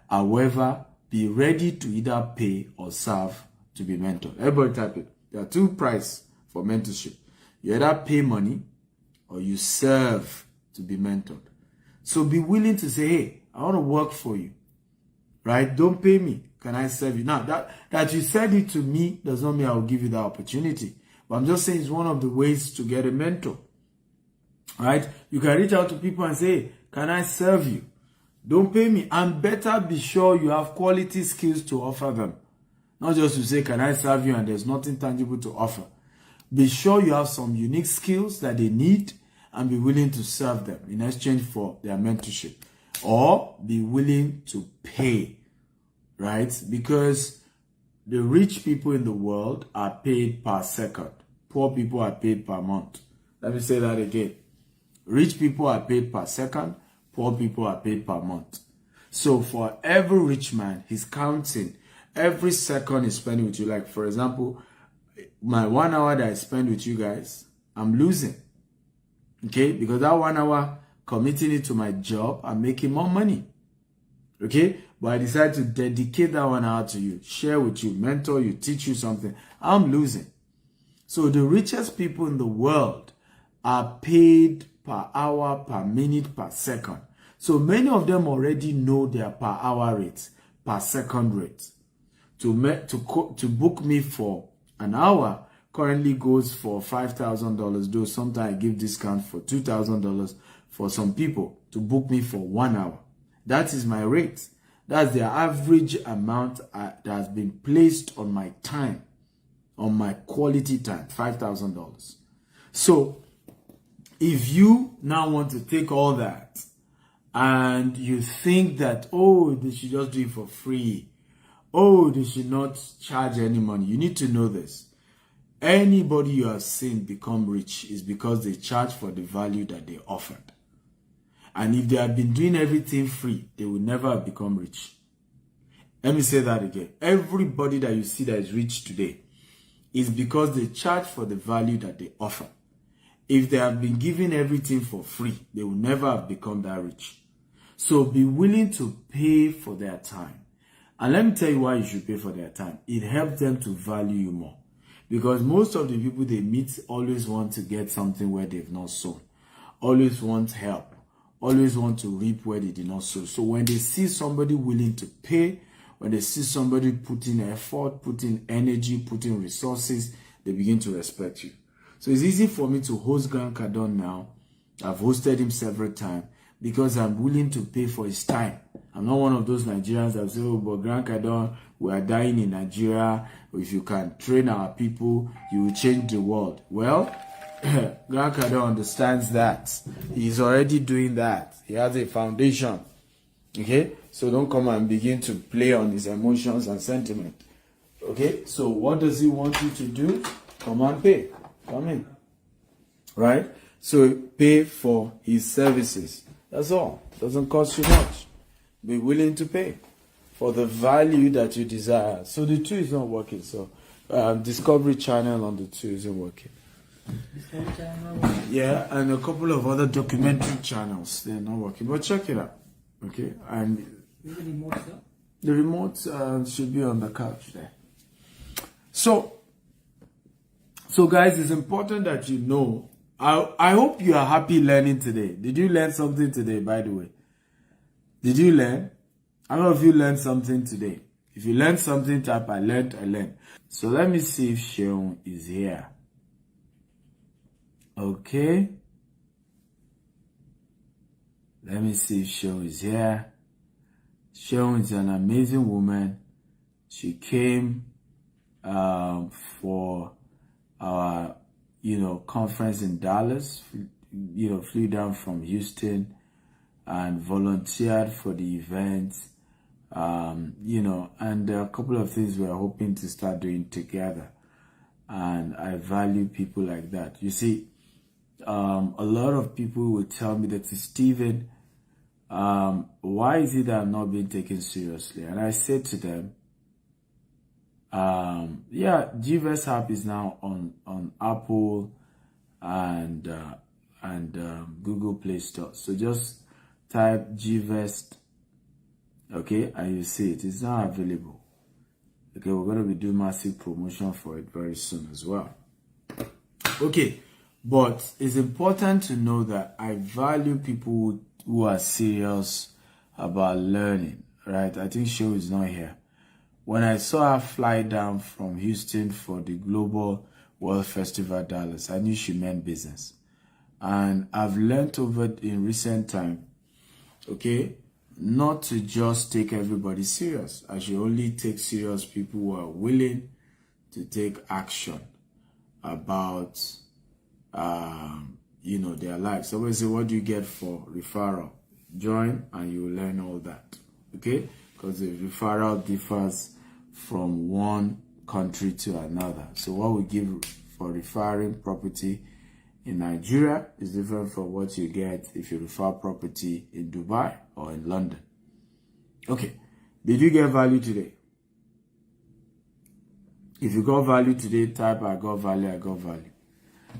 However, be ready to either pay or serve to be mentored. Everybody type it. There are 2 prices for mentorship. You either pay money or you serve to be mentored. So be willing to say, hey, I want to work for you. Right? Don't pay me. Can I serve you? Now, that you said it to me does not mean I will give you the opportunity. But I'm just saying it's one of the ways to get a mentor. Right? You can reach out to people and say, hey, can I serve you? Don't pay me. And better be sure you have quality skills to offer them. Not just to say, can I serve you? And there's nothing tangible to offer. Be sure you have some unique skills that they need and be willing to serve them in exchange for their mentorship. Or be willing to pay. Right? Because the rich people in the world are paid per second. Poor people are paid per month. Let me say that again. Rich people are paid per second. Poor people are paid per month. So for every rich man, he's counting every second he's spending with you. Like, for example, my 1 hour that I spend with you guys, I'm losing. Okay, because that 1 hour committing it to my job, I'm making more money. Okay, but I decide to dedicate that 1 hour to you, share with you, mentor you, teach you something. I'm losing. So the richest people in the world are paid per hour, per minute, per second. So many of them already know their per hour rates, per second rates. To book me for an hour currently goes for $5,000, though sometimes I give discount for $2,000 for some people to book me for 1 hour. That is my rate. That's the average amount that has been placed on my time, on my quality time, $5,000. So if you now want to take all that and you think that, oh, they should just do it for free, oh, they should not charge any money, you need to know this. Anybody you have seen become rich is because they charge for the value that they offered. And if they have been doing everything free, they will never have become rich. Let me say that again. Everybody that you see that is rich today is because they charge for the value that they offer. If they have been given everything for free, they will never have become that rich. So be willing to pay for their time. And let me tell you why you should pay for their time. It helps them to value you more. Because most of the people they meet always want to get something where they've not sown. Always want help. Always want to reap where they did not sow. So when they see somebody willing to pay, when they see somebody putting effort, putting energy, putting resources, they begin to respect you. So it's easy for me to host Grant Cardone now. I've hosted him several times because I'm willing to pay for his time. I'm not one of those Nigerians that say, oh, but Grant Cardone, we are dying in Nigeria. If you can train our people, you will change the world. Well, Grant Cardone understands that. He's already doing that. He has a foundation. Okay? So don't come and begin to play on his emotions and sentiment. Okay? So what does he want you to do? Come and pay. Come in. Right? So pay for his services. That's all. Doesn't cost you much. Be willing to pay for the value that you desire. So the 2 is not working. So Discovery Channel on the 2 isn't working. Discovery Channel. Yeah, and a couple of other documentary channels, they're not working. But check it out. Okay? And Is the remote, sir? the remote should be on the couch there. So guys, it's important that you know. I hope you are happy learning today. Did you learn something today, by the way? Did you learn? How many of you learned something today? If you learned something, type I learned. So let me see if Sheon is here. Okay. Let me see if Sheon is here. Sheon is an amazing woman. She came for our, conference in Dallas. Flew down from Houston and volunteered for the event. And there are a couple of things we're hoping to start doing together. And I value people like that. You see, a lot of people will tell me that, Stephen, why is it that I'm not being taken seriously? And I said to them, GVest app is now on Apple and Google Play Store. So just type GVest, okay, and you see it. It's now available. Okay, we're going to be doing massive promotion for it very soon as well. Okay, but it's important to know that I value people who are serious about learning, right? I think Shew is not here. When I saw her fly down from Houston for the Global World Festival Dallas, I knew she meant business. And I've learned over in recent time, okay, not to just take everybody serious. I should only take serious people who are willing to take action about, their lives. Somebody say, what do you get for referral? Join and you will learn all that, okay? Because the referral differs from one country to another. So what we give for referring property in Nigeria is different from what you get if you refer property in Dubai or in London. Okay, did you get value today? If you got value today, type I got value, I got value.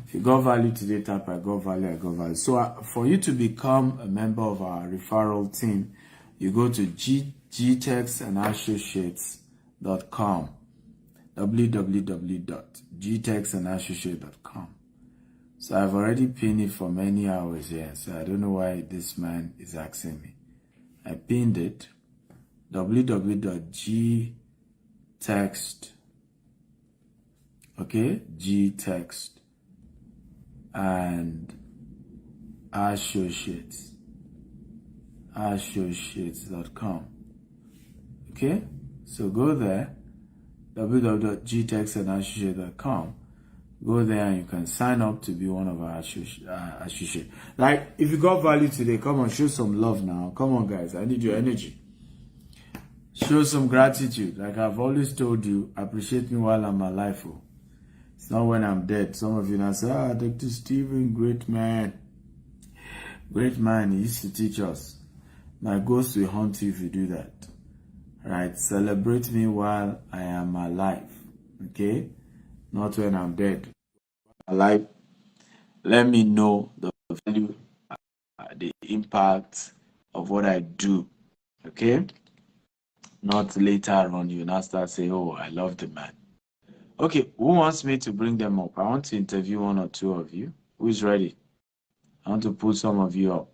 If you got value today, type I got value, I got value. So for you to become a member of our referral team, you go to gtexandassociates.com, www.gtexandassociates.com. So I've already pinned it for many hours here, so I don't know why this man is asking me. I pinned it, www.gtext, okay, gtext and associates.com. Okay, so go there, www.gtexandassociates.com. Go there and you can sign up to be one of our associates. Like, if you got value today, come on, show some love now. Come on, guys, I need your energy. Show some gratitude. Like I've always told you, appreciate me while I'm alive. Oh. It's not when I'm dead. Some of you now say, Dr. Stephen, great man. Great man, he used to teach us. My ghost will haunt you if you do that. Right? Celebrate me while I am alive. Okay? Not when I'm dead. Alive. Let me know the value, the impact of what I do. Okay? Not later on, you now start saying, oh, I love the man. Okay, who wants me to bring them up? I want to interview one or two of you. Who's ready? I want to pull some of you up.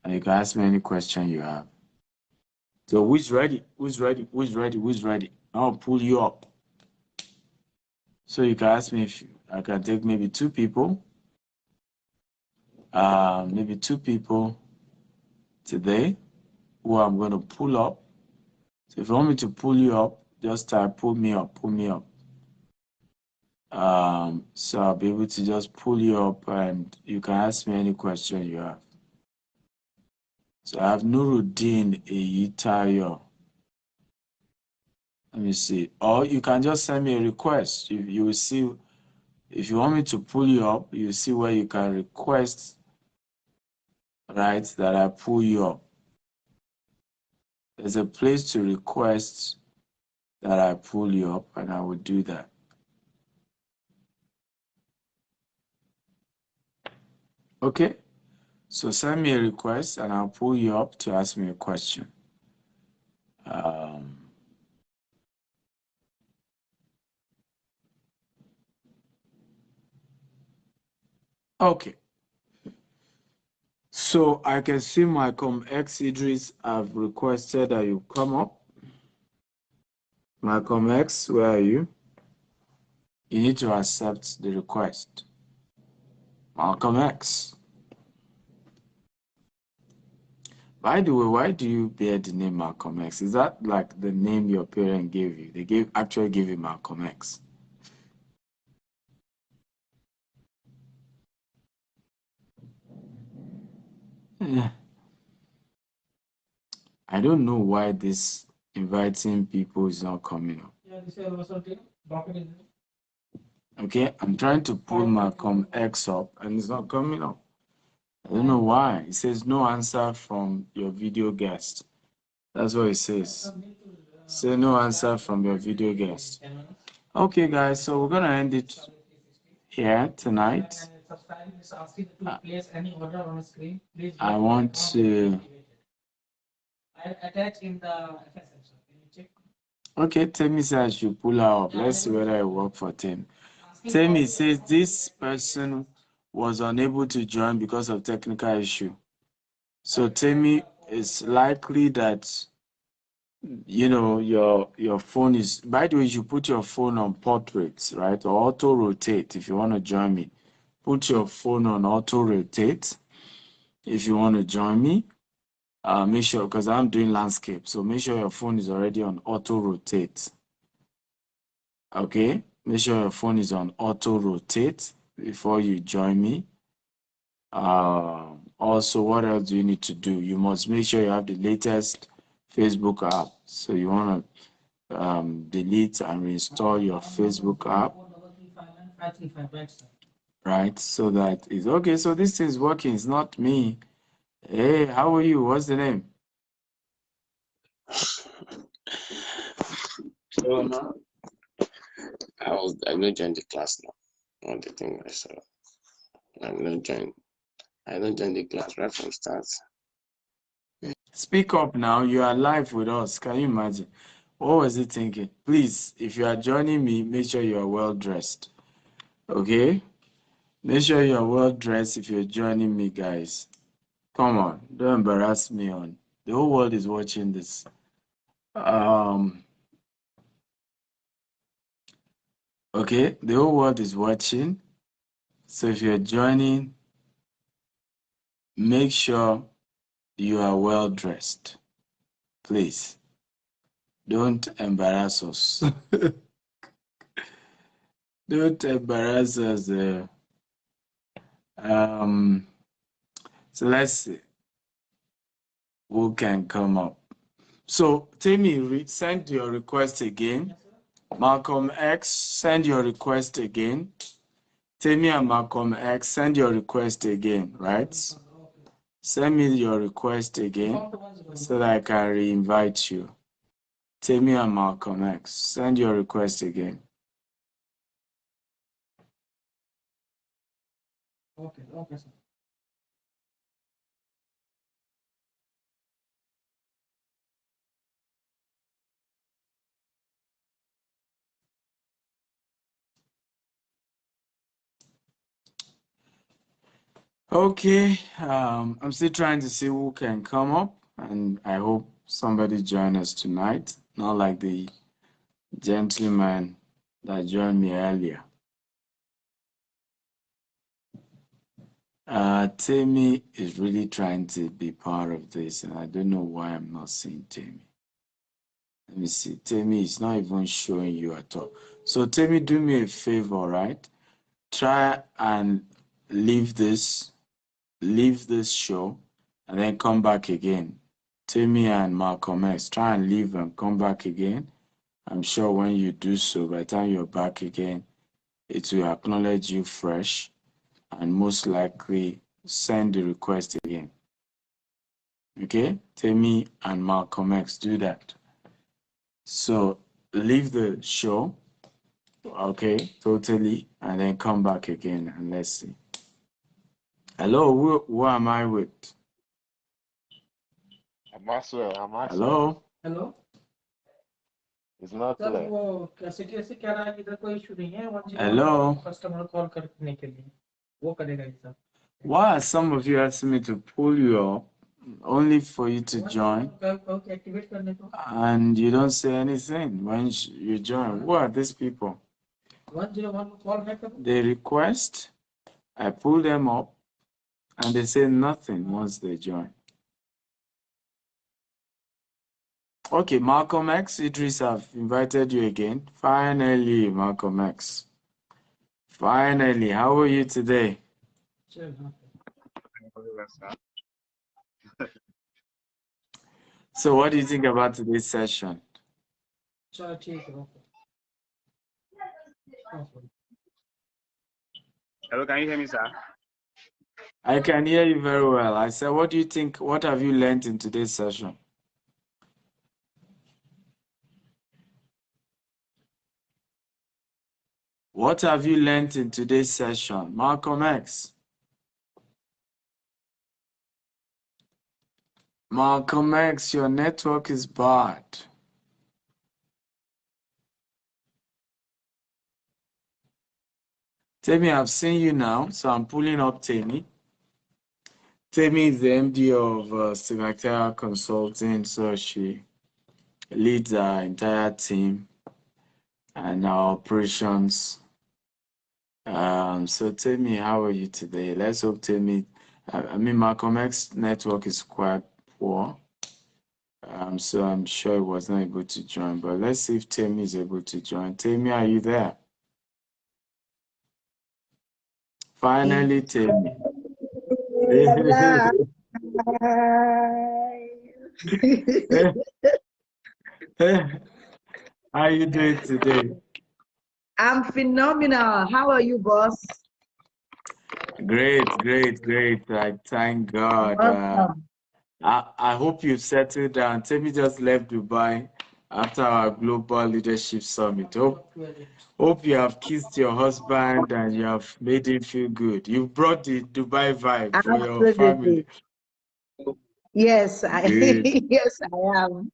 And you can ask me any question you have. So who's ready? Who's ready? Who's ready? Who's ready? I'll pull you up. So you can ask me if I can take maybe two people. Maybe two people today who I'm going to pull up. So if you want me to pull you up, just type pull me up, pull me up. So I'll be able to just pull you up and you can ask me any question you have. So I have Nuruddin Eyitayo. Let me see. Or you can just send me a request. You will see, if you want me to pull you up, you see where you can request, right, that I pull you up. There's a place to request that I pull you up, and I will do that. Okay? So send me a request, and I'll pull you up to ask me a question. Okay. So I can see Malcolm X Idris have requested that you come up. Malcolm X, where are you? You need to accept the request. Malcolm X. By the way, why do you bear the name Malcolm X? Is that like the name your parents gave you? They actually gave you Malcolm X. Yeah. I don't know why this inviting people is not coming up. Okay, I'm trying to pull Malcolm X up and it's not coming up. I don't know why. It says no answer from your video guest. That's what it says. Say no answer from your video guest. Okay, guys, so we're gonna end it here tonight. I want to attach in the okay, Temi says I should pull her up. Let's see whether it work for Tim. Temi says this person was unable to join because of technical issue. So Temi, it's likely that your phone is, by the way, you put your phone on portraits, right? Or auto rotate if you want to join me. Put your phone on auto rotate if you want to join me. Make sure, because I'm doing landscape, so make sure your phone is already on auto rotate. Okay, make sure your phone is on auto rotate before you join me. Also, what else do you need to do? You must make sure you have the latest Facebook app. So you want to delete and reinstall your Facebook app, right? So that is okay. So this is working. It's not me. Hey, how are you? What's the name? I've not joined the class now. What the thing I saw. I don't join the class right from start. Speak up now. You are live with us. Can you imagine? What was he thinking? Please, if you are joining me, make sure you are well dressed. Okay? Make sure you are well dressed if you're joining me, guys. Come on, don't embarrass me on. The whole world is watching this. Okay, the whole world is watching. So if you're joining, make sure you are well dressed. Please. Don't embarrass us. Don't embarrass us. So let's see who can come up. So Timmy, send your request again. Malcolm X, send your request again. Timmy and Malcolm X, send your request again, right? Send me your request again so that I can re-invite you. Timmy and Malcolm X, send your request again. Okay, sir. Okay, I'm still trying to see who can come up, and I hope somebody join us tonight, not like the gentleman that joined me earlier. Tammy is really trying to be part of this, and I don't know why I'm not seeing Tammy. Let me see. Tammy is not even showing you at all. So Tammy, do me a favor, right? Try and leave this show and then come back again. Tammy and Malcolm X, try and leave and come back again. I'm sure when you do so, by the time you're back again, it will acknowledge you fresh and most likely send the request again. Okay? Tammy and Malcolm X, do that. So leave the show, okay, totally, and then come back again and let's see. Hello, who am I with? Maxwell. Hello? Hello. It's not sir clear. वो कैसे से कह रहा है इधर कोई issue नहीं है Hello? कस्टमर कॉल करने के लिए वो करेगा ये सब. Why are some of you asking me to pull you up only for you to join activate करने को and you don't say anything when you join? Who are these people? 101 call back करो. They request, I pull them up, and they say nothing once they join. Okay, Malcolm X, Idris, I've invited you again. Finally, Malcolm X. Finally, how are you today? चल हाँ. So what do you think about today's session? चल ठीक है. Okay. Hello, can you hear me, sir? I can hear you very well. I said, what do you think? What have you learned in today's session? What have you learned in today's session? Malcolm X. Malcolm X, your network is bad. Temi, I've seen you now, so I'm pulling up Temi. Temi is the MD of Signature Consulting, so she leads our entire team and our operations. So Temi, how are you today? Let's hope Temi, I mean, Malcolm X network is quite poor. So I'm sure he was not able to join, but let's see if Temi is able to join. Temi, are you there? Finally, Temi. How are you doing today? I'm phenomenal. How are you, boss? Great, great, great. I thank God. Awesome. I hope you've settled down. Temi just left Dubai after our Global Leadership Summit. Hope you have kissed your husband and you have made him feel good. You brought the Dubai vibe for your family. Absolutely. Yes, Good, yes, I am.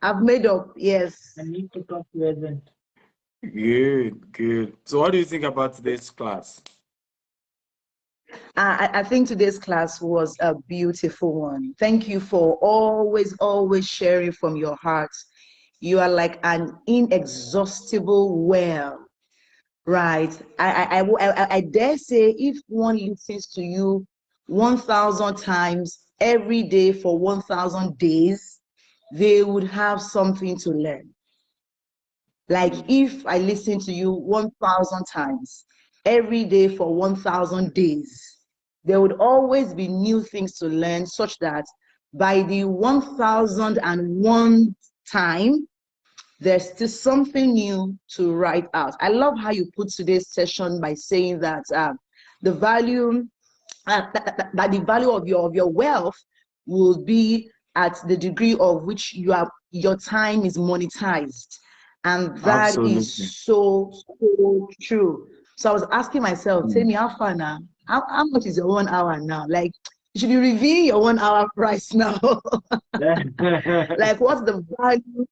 I've made up. Yes. I need to talk to agent. good, good. So what do you think about today's class? I think today's class was a beautiful one. Thank you for always sharing from your heart. You are like an inexhaustible well, right? I dare say if one listens to you 1,000 times every day for 1,000 days, they would have something to learn. Like if I listen to you 1,000 times every day for 1,000 days, there would always be new things to learn, such that by the 1,001 time, there's still something new to write out. I love how you put today's session by saying that the value that the value of your wealth will be at the degree of which your time is monetized, and that Absolutely. is so true. So I was asking myself, tell me how far now, how much is your 1 hour now? Like, you should be reviewing your 1 hour price now. Like, what's the value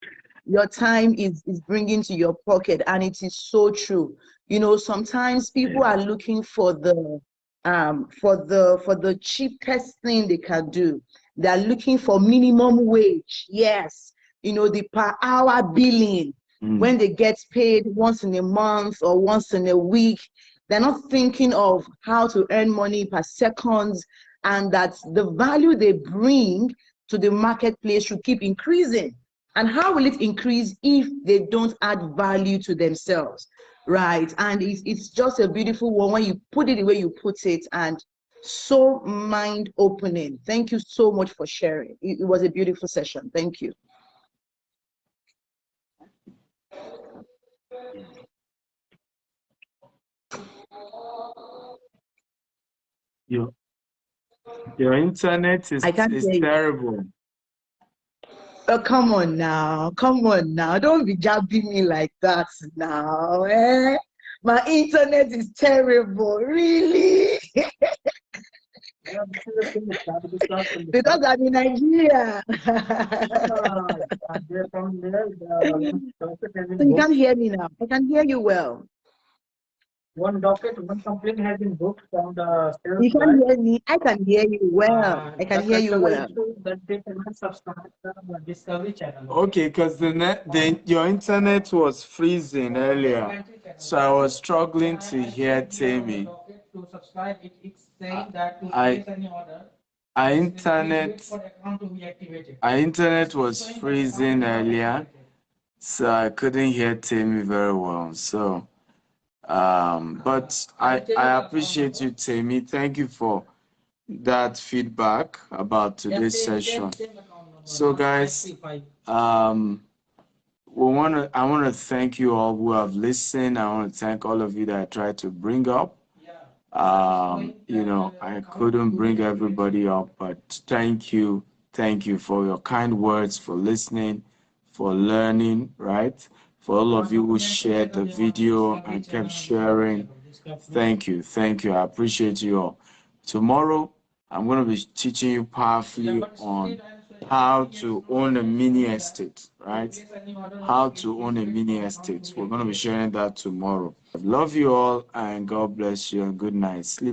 your time is bringing to your pocket? And it is so true. You know, sometimes people are looking for the cheapest thing they can do. They're looking for minimum wage. Yes, you know, the per hour billing. When they get paid once in a month or once in a week, they're not thinking of how to earn money per second, and that the value they bring to the marketplace should keep increasing. And how will it increase if they don't add value to themselves? Right. And it's just a beautiful one when you put it the way you put it, and so mind opening. Thank you so much for sharing. It was a beautiful session. Thank you. Your internet is I can't hear you. terrible. Oh, come on now. Come on now. Don't be jabbing me like that now. Eh? My internet is terrible. Really? Yeah, this is the thing, this class will be Because I'm in Nigeria. they're from there. The docket has So been you booked. can't hear me now. I can hear you well. One complaint has been booked from the sales You guy. can hear me. I can hear you well. I can The hear you customer well. issue that they cannot subscribe the Discovery channel. Okay, because your internet was freezing earlier, so I was struggling to hear Tammy. To subscribe, it's saying that to I- place any order, Our wait internet, for account to be activated. our internet was freezing earlier, so I couldn't hear Tammy very well. So, but I appreciate you, Tammy. Thank you for that feedback about today's session. So, guys, I want to thank you all who have listened. I want to thank all of you that I tried to bring up. You know, I couldn't bring everybody up, but thank you for your kind words, for listening, for learning, right? For all of you who shared the video and kept sharing, thank you. I appreciate you all. Tomorrow, I'm going to be teaching you powerfully on how to own a mini estate, right? How to own a mini estate. We're going to be sharing that tomorrow. I love you all, and God bless you, and good night. Sleep